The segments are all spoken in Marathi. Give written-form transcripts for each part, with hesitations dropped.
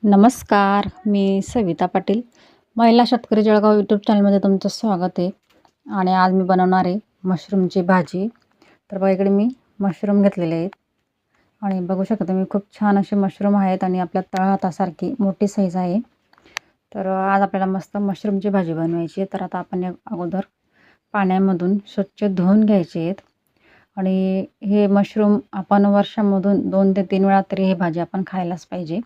नमस्कार, मी सविता पाटील. महिला शेतकरी जळगाव यूट्यूब चॅनलमध्ये तुमचं स्वागत आहे. आणि आज मी बनवणार आहे मशरूमची भाजी. तर बघा इकडे मी मशरूम घेतलेले आहेत आणि बघू शकता तुम्ही खूप छान असे मशरूम आहेत आणि आपल्या तळहातासारखी मोठी साईज आहे. तर आज आपल्याला मस्त मशरूमची भाजी बनवायची आहे. तर आता आपण अगोदर पाण्यामधून स्वच्छ धुवून घ्यायचे आहेत. आणि हे मशरूम आपण वर्षामधून 2 ते 3 वेळा तरी ही भाजी आपण खायलाच पाहिजे.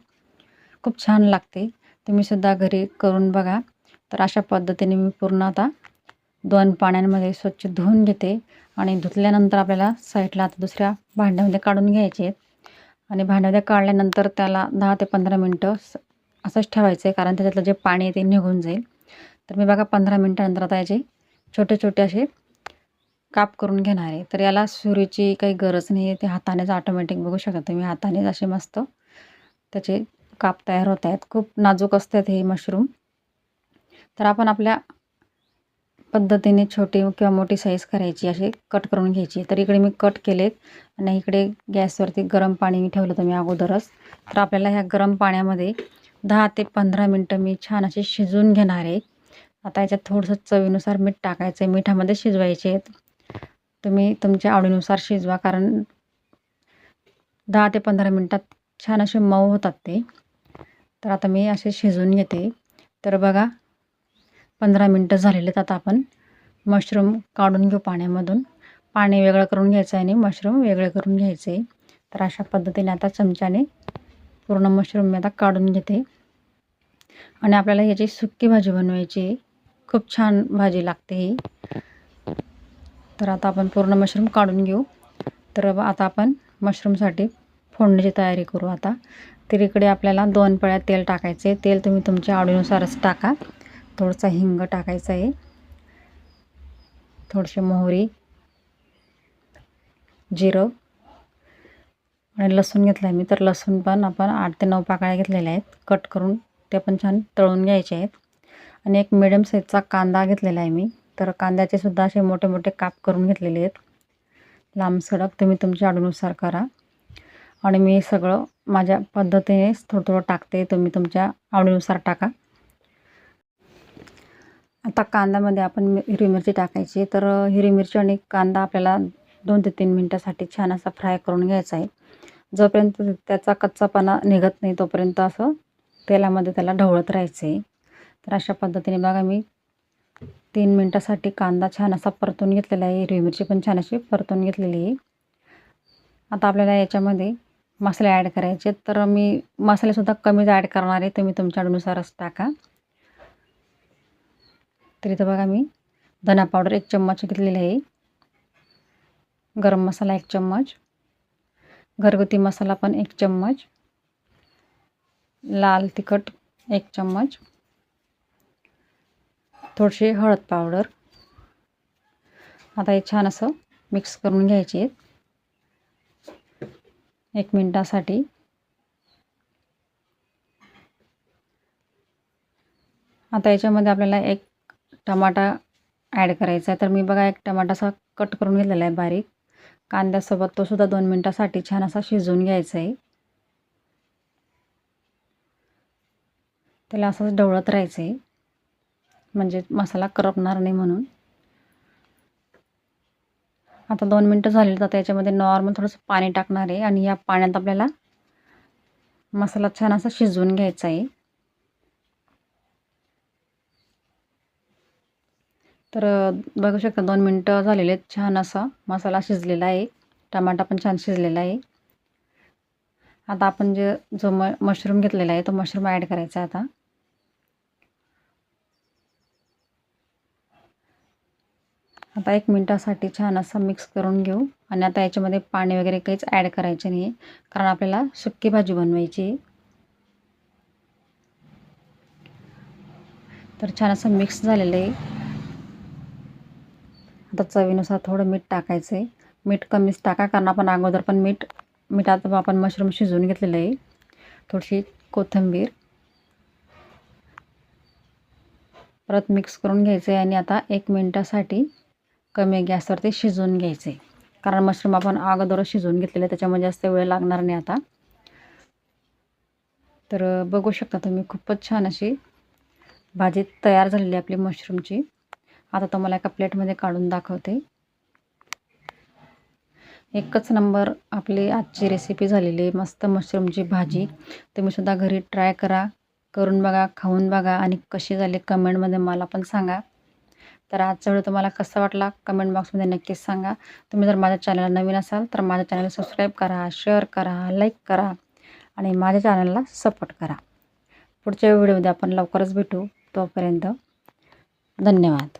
खूप छान लागते. तुम्ही सुद्धा घरी करून बघा. तर अशा पद्धतीने मी पूर्ण आता 2 पाण्यांमध्ये स्वच्छ धुवून घेते आणि धुतल्यानंतर आपल्याला साईडला आता दुसऱ्या भांड्यामध्ये काढून घ्यायचे आहेत. आणि भांड्यामध्ये काढल्यानंतर त्याला 10 ते 15 मिनटं असंच ठेवायचं आहे, कारण त्याच्यातलं जे पाणी आहे ते निघून जाईल. तर मी बघा 15 मिनटानंतर आता याचे छोटे छोटे असे काप करून घेणार आहे. तर याला सुरीची काही गरज नाही आहे. ते हातानेच ऑटोमॅटिक बघू शकता तुम्ही, हातानेच असे मस्त त्याचे काप तयार होत आहेत. खूप नाजूक असतात हे मशरूम. तर आपण आपल्या पद्धतीने छोटी किंवा मोठी साईज करायची, असे कट करून घ्यायची. तर इकडे मी कट केलेत आणि इकडे गॅसवरती गरम पाणी मी ठेवलं होतं मी अगोदरच. तर आपल्याला ह्या गरम पाण्यामध्ये 10 ते 15 मिनटं मी छान असे शिजवून घेणार आहे. आता याच्यात थोडंसं चवीनुसार मीठ टाकायचं आहे. मिठामध्ये शिजवायचे आहेत. तुम्ही तुमच्या आवडीनुसार शिजवा, कारण 10 ते 15 मिनटात छान असे मऊ होतात ते. तर आता मी असे शिजवून घेते. तर बघा 15 मिनटं झालेलेत. आता आपण मशरूम काढून घेऊ पाण्यामधून. पाणी वेगळं करून घ्यायचं आहे आणि मशरूम वेगळे करून घ्यायचे. तर अशा पद्धतीने आता चमच्याने पूर्ण मशरूम मी आता काढून घेते. आणि आपल्याला याची सुक्की भाजी बनवायची. खूप छान भाजी लागते ही. तर आता आपण पूर्ण मशरूम काढून घेऊ. तर आता आपण मशरूमसाठी फोडणीची तयारी करू आता. तर इकडे आपल्याला 2 पळ्या तेल टाकायचे. तेल तुम्ही तुमच्या आवडीनुसारच टाका. थोडंसं हिंग टाकायचं आहे, थोडीशी मोहरी, जिरं आणि लसूण घेतलं आहे मी. तर लसूण पण आपण 8 ते 9 पाकळ्या घेतलेल्या आहेत कट करून. ते पण छान तळून घ्यायचे आहेत. आणि एक मिडियम साईजचा कांदा घेतलेला आहे मी. तर कांद्याचे सुद्धा असे मोठे मोठे काप करून घेतलेले आहेत, लांब सडक. तुम्ही तुमच्या आवडीनुसार करा. आणि मी सगळं माझ्या पद्धतीने थोडं थोडं टाकते, तुम्ही तुमच्या आवडीनुसार टाका. आता कांद्यामध्ये आपण हिरवी मिरची टाकायची. तर हिरवी मिरची आणि कांदा आपल्याला 2 ते 3 मिनटासाठी छान असा फ्राय करून घ्यायचा आहे. जोपर्यंत त्याचा कच्चापणा निघत नाही तोपर्यंत असं तेलामध्ये त्याला ढवळत राहायचं आहे. तर अशा पद्धतीने बघा मी 3 मिनटासाठी कांदा छान असा परतून घेतलेला आहे. हिरवी मिरची पण छान अशी परतून घेतलेली आहे. आता आपल्याला याच्यामध्ये मसाले ॲड करायचे. तर मी मसालेसुद्धा कमीच ॲड करणार आहे, तुम्ही तुमच्या आवडीनुसारच टाका. तर इथं बघा मी धना पावडर 1 चम्मच घेतलेली आहे, गरम मसाला 1 चम्मच, घरगुती मसाला पण 1 चम्मच, लाल तिखट 1 चम्मच, थोडीशी हळद पावडर. आता हे छान असं मिक्स करून घ्यायचे 1 मिनिटासाठी. आता याच्यामध्ये आपल्याला 1 टमाटा ॲड करायचा आहे. तर मी बघा 1 टमाटा असा कट करून घेतलेला आहे बारीक. कांद्यासोबत तो सुद्धा 2 मिनिटासाठी छान असा शिजवून घ्यायचा आहे. त्याला असंच ढवळत राहायचं आहे, म्हणजे मसाला करपणार नाही म्हणून. आता 2 मिनटं झालेली. तर याच्यामध्ये नॉर्मल थोडंसं पाणी टाकणार आहे आणि या पाण्यात आपल्याला मसाला छान असा शिजवून घ्यायचा आहे. तर बघू शकता 2 मिनटं झालेले आहेत. छान असा मसाला शिजलेला आहे, टमाटा पण छान शिजलेला आहे. आता आपण जो मशरूम घेतलेला आहे तो मशरूम ॲड करायचा आता. आता 1 मिनिटासाठी छान असं मिक्स करून घेऊ. आणि आता याच्यामध्ये पाणी वगैरे काहीच ॲड करायचं नाही आहे, कारण आपल्याला सुक्की भाजी बनवायची आहे. तर छान असं मिक्स झालेलं आहे. आता चवीनुसार थोडं मीठ टाकायचं आहे. मीठ कमीच टाका, कारण आपण अगोदर पण मिठात आपण मशरूम शिजवून घेतलेलं आहे. थोडीशी कोथिंबीर, परत मिक्स करून घ्यायचं आहे. आणि आता 1 मिनिटासाठी कमी गॅसवरती शिजवून घ्यायचं आहे, कारण मशरूम आपण अगोदरच शिजवून घेतलेलं आहे, त्याच्यामुळे जास्त वेळ लागणार नाही आता. तर बघू शकता तुम्ही, खूपच छान अशी भाजी तयार झालेली आपली मशरूमची. आता तुम्हाला एका प्लेटमध्ये काढून दाखवते. एकच नंबर आपली आजची रेसिपी झालेली आहे, मस्त मशरूमची भाजी. तुम्हीसुद्धा घरी ट्राय करा, करून बघा, खाऊन बघा आणि कशी झाली कमेंटमध्ये मला पण सांगा. तर आजचा व्हिडिओ तुम्हाला कसा वाटला कमेंट बॉक्समध्ये नक्कीच सांगा. तुम्ही जर माझ्या चॅनलला नवीन असाल तर माझ्या चॅनलला सबस्क्राईब करा, शेअर करा, लाईक करा आणि माझ्या चॅनलला सपोर्ट करा. पुढच्या व्हिडिओमध्ये आपण लवकरच भेटू. तोपर्यंत धन्यवाद.